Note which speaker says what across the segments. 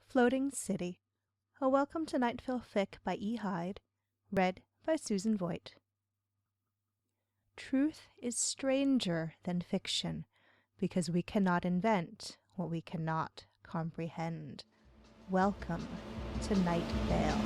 Speaker 1: Floating City. A Welcome to Night Vale Fic by EHyde. Read by Susan Voigt. Truth is stranger than fiction, because we cannot invent what we cannot comprehend. Welcome to Night Vale.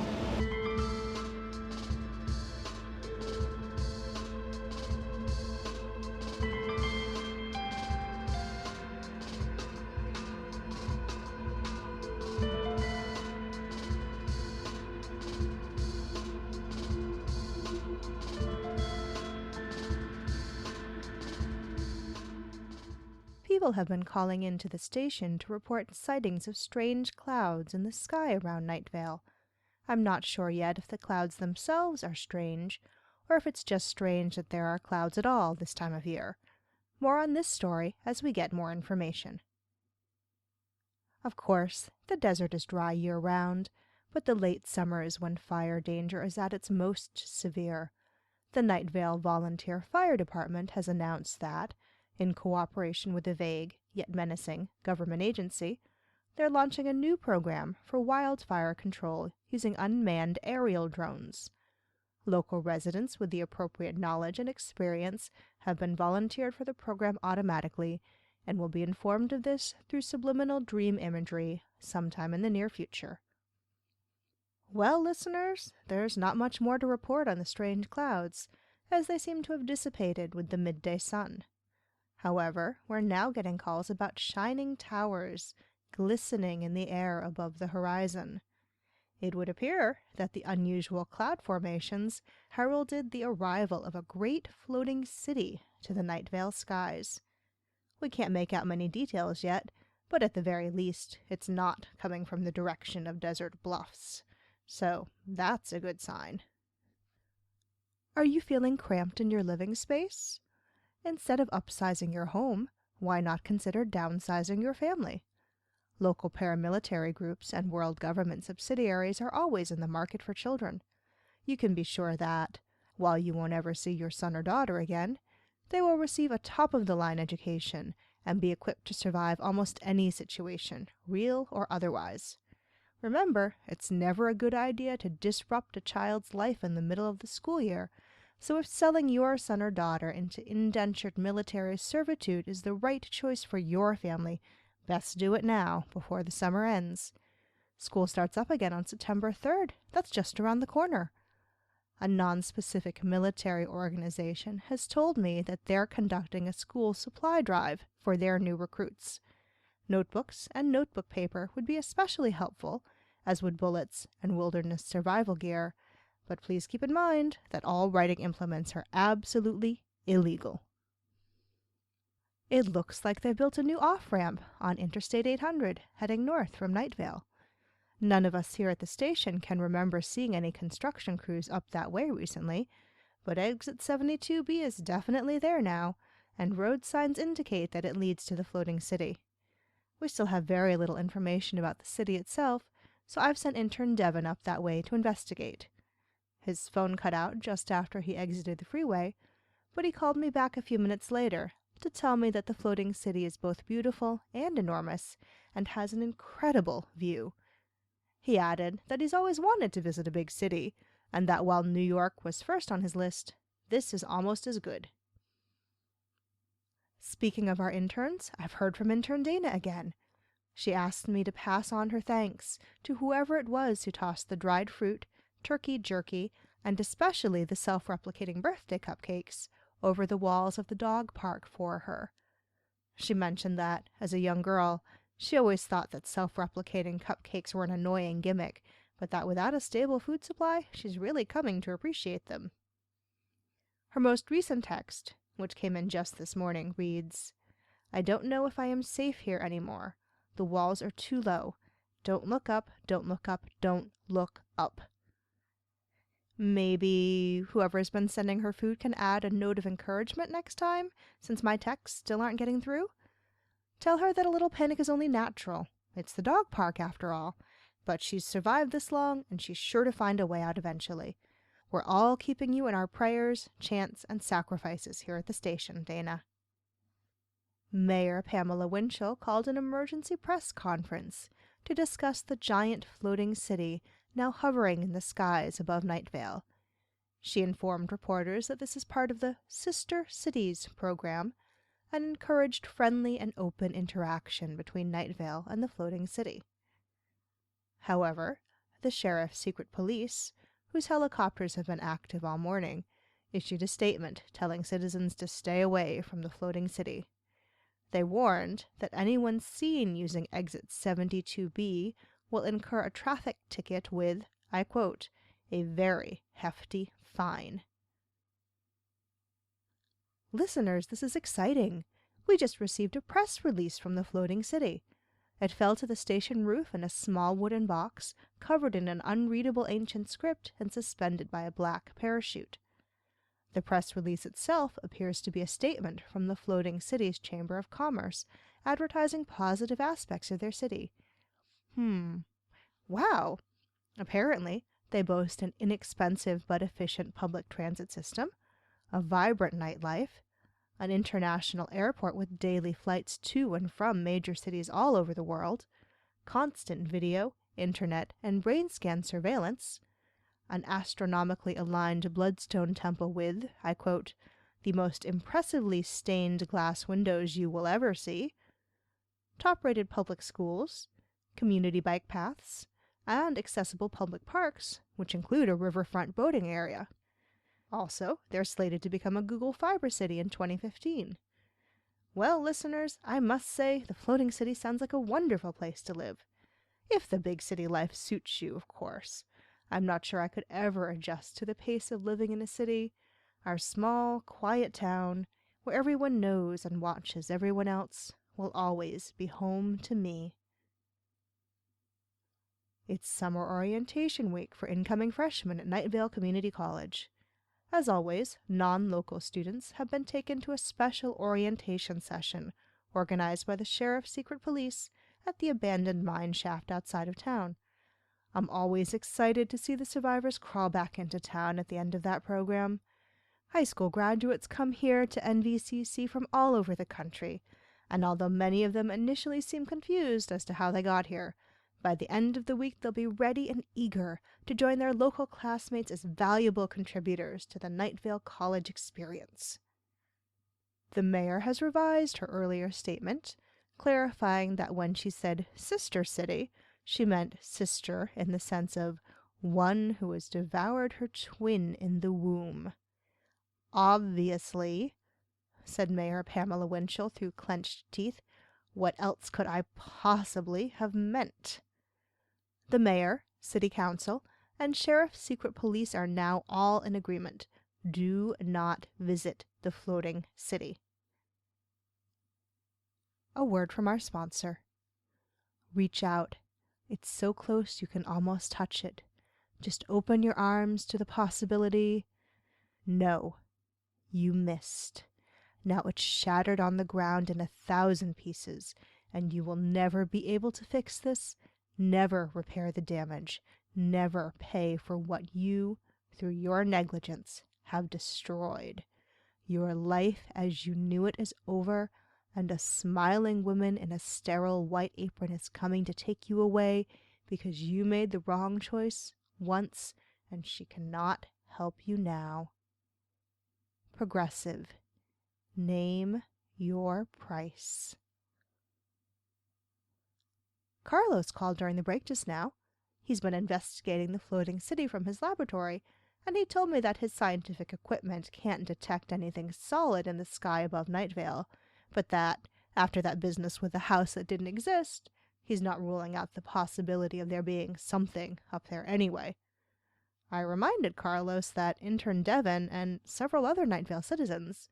Speaker 1: People have been calling into the station to report sightings of strange clouds in the sky around Night Vale. I'm not sure yet if the clouds themselves are strange, or if it's just strange that there are clouds at all this time of year. More on this story as we get more information. Of course, the desert is dry year-round, but the late summer is when fire danger is at its most severe. The Night Vale Volunteer Fire Department has announced that, in cooperation with a vague, yet menacing, government agency, they're launching a new program for wildfire control using unmanned aerial drones. Local residents with the appropriate knowledge and experience have been volunteered for the program automatically and will be informed of this through subliminal dream imagery sometime in the near future. Well, listeners, there's not much more to report on the strange clouds, as they seem to have dissipated with the midday sun. However, we're now getting calls about shining towers glistening in the air above the horizon. It would appear that the unusual cloud formations heralded the arrival of a great floating city to the Night Vale skies. We can't make out many details yet, but at the very least, it's not coming from the direction of desert bluffs. So that's a good sign. Are you feeling cramped in your living space? Instead of upsizing your home, why not consider downsizing your family? Local paramilitary groups and world government subsidiaries are always in the market for children. You can be sure that, while you won't ever see your son or daughter again, they will receive a top-of-the-line education and be equipped to survive almost any situation, real or otherwise. Remember, it's never a good idea to disrupt a child's life in the middle of the school year, so if selling your son or daughter into indentured military servitude is the right choice for your family, best do it now, before the summer ends. School starts up again on September 3rd. That's just around the corner. A non-specific military organization has told me that they're conducting a school supply drive for their new recruits. Notebooks and notebook paper would be especially helpful, as would bullets and wilderness survival gear. But please keep in mind that all writing implements are absolutely illegal. It looks like they've built a new off-ramp on Interstate 800 heading north from Night Vale. None of us here at the station can remember seeing any construction crews up that way recently, but exit 72B is definitely there now, and road signs indicate that it leads to the floating city. We still have very little information about the city itself, so I've sent intern Devin up that way to investigate. His phone cut out just after he exited the freeway, but he called me back a few minutes later to tell me that the floating city is both beautiful and enormous and has an incredible view. He added that he's always wanted to visit a big city, and that while New York was first on his list, this is almost as good. Speaking of our interns, I've heard from intern Dana again. She asked me to pass on her thanks to whoever it was who tossed the dried fruit, turkey jerky, and especially the self-replicating birthday cupcakes over the walls of the dog park for her. She mentioned that, as a young girl, she always thought that self-replicating cupcakes were an annoying gimmick, but that without a stable food supply, she's really coming to appreciate them. Her most recent text, which came in just this morning, reads, "I don't know if I am safe here anymore. The walls are too low. Don't look up, don't look up, don't look up." Maybe whoever's been sending her food can add a note of encouragement next time, since my texts still aren't getting through. Tell her that a little panic is only natural. It's the dog park, after all. But she's survived this long, and she's sure to find a way out eventually. We're all keeping you in our prayers, chants, and sacrifices here at the station, Dana. Mayor Pamela Winchell called an emergency press conference to discuss the giant floating city now hovering in the skies above Night Vale. She informed reporters that this is part of the Sister Cities program and encouraged friendly and open interaction between Night Vale and the floating city. However, the sheriff's secret police, whose helicopters have been active all morning, issued a statement telling citizens to stay away from the floating city. They warned that anyone seen using exit 72B will incur a traffic ticket with, I quote, a very hefty fine. Listeners, this is exciting. We just received a press release from the floating city. It fell to the station roof in a small wooden box, covered in an unreadable ancient script and suspended by a black parachute. The press release itself appears to be a statement from the floating city's Chamber of Commerce, advertising positive aspects of their city. Wow. Apparently, they boast an inexpensive but efficient public transit system, a vibrant nightlife, an international airport with daily flights to and from major cities all over the world, constant video, internet, and brain scan surveillance, an astronomically aligned bloodstone temple with, I quote, the most impressively stained glass windows you will ever see, top-rated public schools, community bike paths, and accessible public parks, which include a riverfront boating area. Also, they're slated to become a Google Fiber City in 2015. Well, listeners, I must say the floating city sounds like a wonderful place to live. If the big city life suits you, of course. I'm not sure I could ever adjust to the pace of living in a city, our small, quiet town, where everyone knows and watches everyone else, will always be home to me. It's summer orientation week for incoming freshmen at Night Vale Community College. As always, non-local students have been taken to a special orientation session organized by the Sheriff's Secret Police at the abandoned mine shaft outside of town. I'm always excited to see the survivors crawl back into town at the end of that program. High school graduates come here to NVCC from all over the country, and although many of them initially seem confused as to how they got here, by the end of the week they'll be ready and eager to join their local classmates as valuable contributors to the Night Vale College experience. The mayor has revised her earlier statement, clarifying that when she said sister city, she meant sister in the sense of one who has devoured her twin in the womb. Obviously, said Mayor Pamela Winchell through clenched teeth, what else could I possibly have meant? The mayor, city council, and sheriff's secret police are now all in agreement. Do not visit the floating city. A word from our sponsor. Reach out. It's so close you can almost touch it. Just open your arms to the possibility. No, you missed. Now it's shattered on the ground in 1,000 pieces, and you will never be able to fix this, never repair the damage, never pay for what you, through your negligence, have destroyed. Your life as you knew it is over, and a smiling woman in a sterile white apron is coming to take you away because you made the wrong choice once, and she cannot help you now. Progressive. Name your price. Carlos called during the break just now. He's been investigating the floating city from his laboratory, and he told me that his scientific equipment can't detect anything solid in the sky above Night Vale, but that, after that business with the house that didn't exist, he's not ruling out the possibility of there being something up there anyway. I reminded Carlos that intern Devon and several other Night Vale citizens,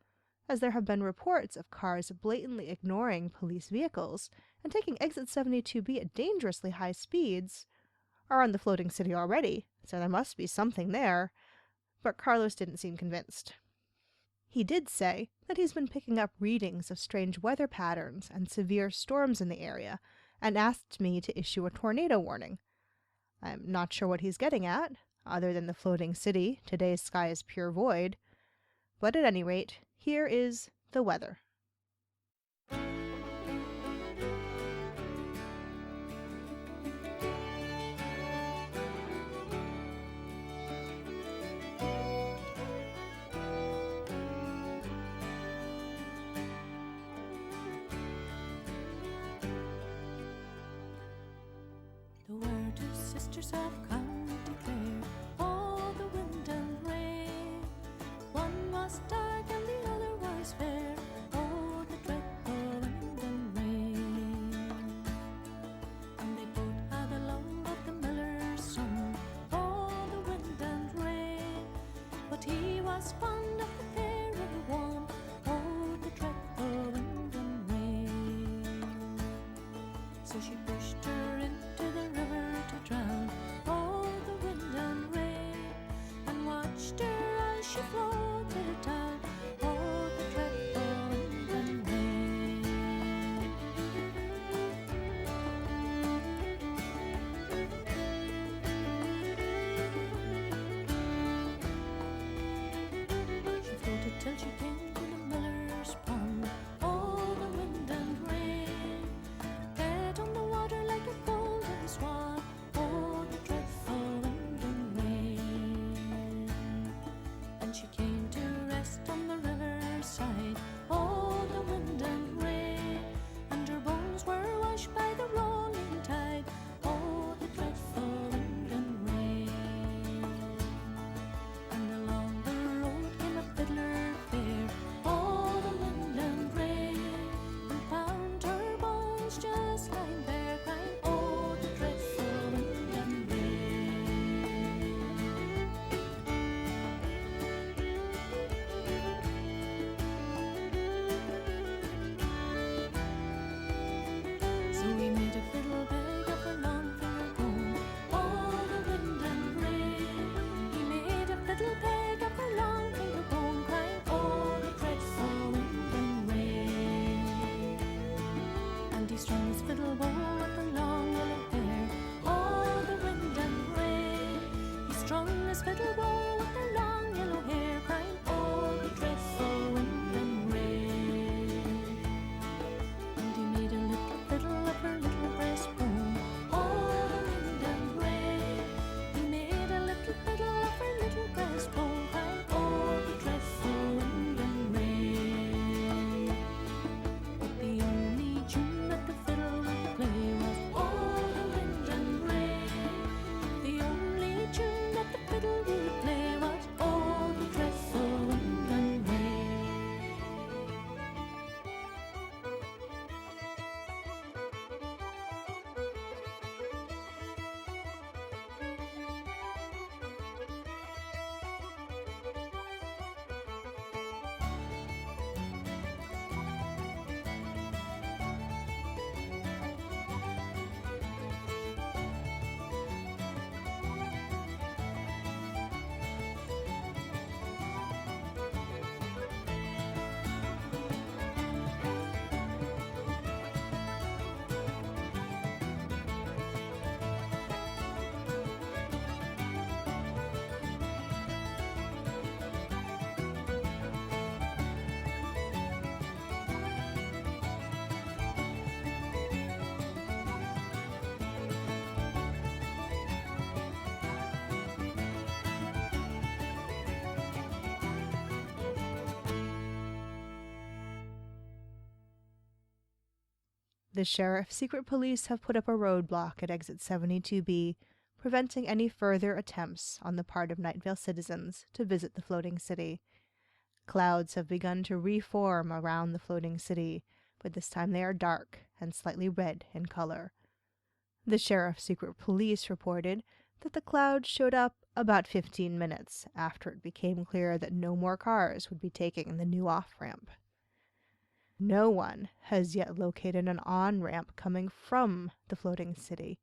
Speaker 1: as there have been reports of cars blatantly ignoring police vehicles and taking exit 72B at dangerously high speeds, are on the floating city already, so there must be something there, but Carlos didn't seem convinced. He did say that he's been picking up readings of strange weather patterns and severe storms in the area, and asked me to issue a tornado warning. I'm not sure what he's getting at, other than the floating city, today's sky is pure void, but at any rate, here is the weather.
Speaker 2: two sisters have come to declare all the wind and rain. One was dark and the other was fair. Oh, the dreadful wind and rain. And they both had the love of the miller's son. Oh, the wind and rain. But he was fond of the fairer one. Oh, the dreadful wind and rain. So she pushed her into the river to drown. Oh, the wind and rain. And watched her as she floated down. Oh, the dreadful wind and rain. She floated till she came to the miller's pond. Oh, the wind and rain. Dead on the water like a golden swan. Oh, the dreadful wind and rain. And she came to rest on the riverside. Oh, the wind and rain. And her bones were washed by the rolling tide. Oh, the dreadful wind and rain. And along the road came a fiddler fair. Oh, the wind and rain. And found her bones just lying there, crying, oh, the dreadful wind and rain. So he made a fiddle bag of her long finger bone. Oh, the wind and rain. He made a fiddle bag of her long finger bone, crying, oh, the dreadful wind and rain. And he strung his fiddle bow with the long yellow hair. Oh, the wind and rain. He strung his fiddle bow with the long yellow hair, crying, oh, the dreadful wind and rain. And he made a little fiddle of her little breastbone. Oh, the wind and rain. He made a little fiddle of her little breastbone, crying, oh, the dreadful wind and rain. But the only tune that the fiddle would play was, oh, the wind and rain. The only tune that the fiddle would play was, oh, the dreadful wind and rain.
Speaker 1: The sheriff's secret police have put up a roadblock at exit 72B, preventing any further attempts on the part of Night Vale citizens to visit the floating city. Clouds have begun to reform around the floating city, but this time they are dark and slightly red in color. The sheriff's secret police reported that the clouds showed up about 15 minutes after it became clear that no more cars would be taking the new off-ramp. No one has yet located an on-ramp coming from the floating city.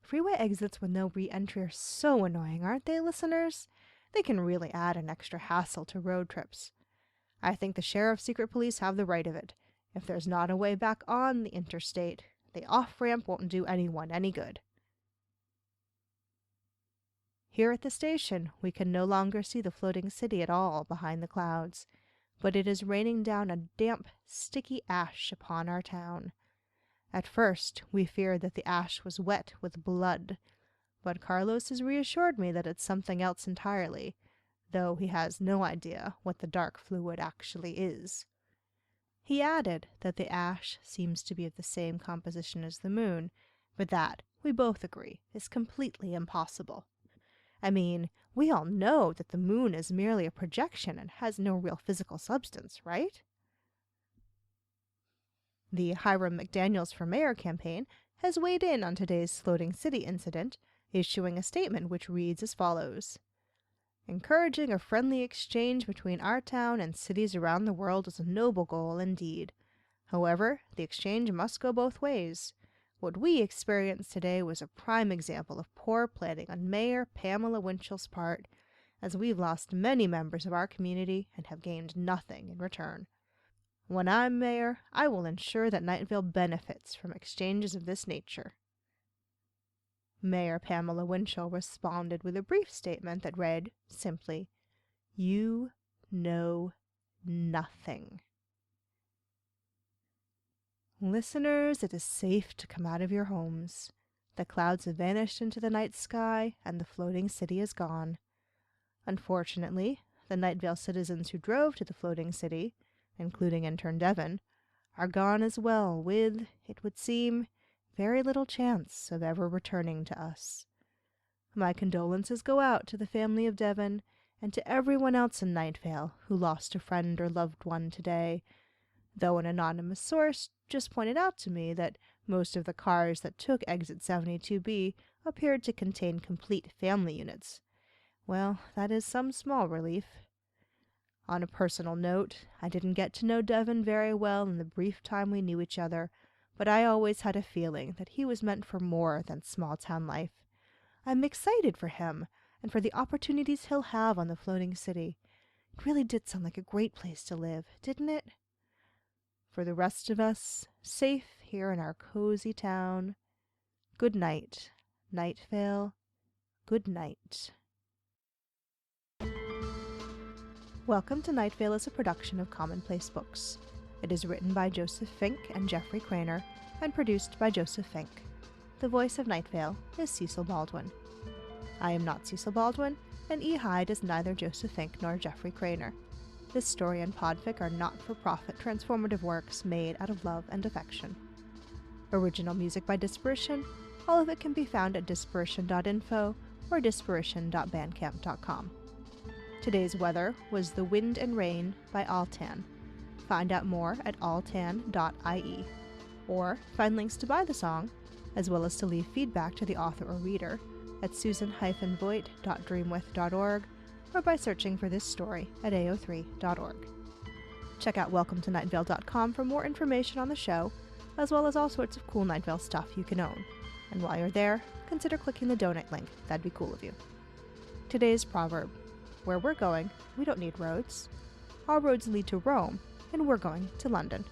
Speaker 1: Freeway exits with no re-entry are so annoying, aren't they, listeners? They can really add an extra hassle to road trips. I think the sheriff's secret police have the right of it. If there's not a way back on the interstate, the off-ramp won't do anyone any good. Here at the station, we can no longer see the floating city at all behind the clouds, but it is raining down a damp, sticky ash upon our town. At first, we feared that the ash was wet with blood, but Carlos has reassured me that it's something else entirely, though he has no idea what the dark fluid actually is. He added that the ash seems to be of the same composition as the moon, but that we both agree is completely impossible. I mean, we all know that the moon is merely a projection and has no real physical substance, right? The Hiram McDaniels for Mayor campaign has weighed in on today's floating city incident, issuing a statement which reads as follows. Encouraging a friendly exchange between our town and cities around the world is a noble goal indeed. However, the exchange must go both ways. What we experienced today was a prime example of poor planning on Mayor Pamela Winchell's part, as we've lost many members of our community and have gained nothing in return. When I'm mayor, I will ensure that Nightvale benefits from exchanges of this nature. Mayor Pamela Winchell responded with a brief statement that read, simply, "You know nothing." Listeners, it is safe to come out of your homes. The clouds have vanished into the night sky, and the floating city is gone. Unfortunately, the Nightvale citizens who drove to the floating city, including intern Devon, are gone as well, with, it would seem, very little chance of ever returning to us. My condolences go out to the family of Devon and to everyone else in Nightvale who lost a friend or loved one today, though an anonymous source just pointed out to me that most of the cars that took exit 72B appeared to contain complete family units. Well, that is some small relief. On a personal note, I didn't get to know Devon very well in the brief time we knew each other, but I always had a feeling that he was meant for more than small-town life. I'm excited for him, and for the opportunities he'll have on the floating city. It really did sound like a great place to live, didn't it? For the rest of us, safe here in our cozy town, good night, Nightvale, good night. Welcome to Nightvale is a production of Commonplace Books. It is written by Joseph Fink and Jeffrey Craner, and produced by Joseph Fink. The voice of Nightvale is Cecil Baldwin. I am not Cecil Baldwin, and EHyde is neither Joseph Fink nor Jeffrey Craner. This story and podfic are not-for-profit transformative works made out of love and affection. Original music by Disparition. All of it can be found at disparition.info or disparition.bandcamp.com. Today's weather was The Wind and Rain by Altan. Find out more at altan.ie, or find links to buy the song, as well as to leave feedback to the author or reader, at susan-voigt.dreamwith.org, or by searching for this story at ao3.org. Check out welcometonightvale.com for more information on the show, as well as all sorts of cool Nightvale stuff you can own. And while you're there, consider clicking the donate link. That'd be cool of you. Today's proverb: where we're going, we don't need roads. All roads lead to Rome, and we're going to London.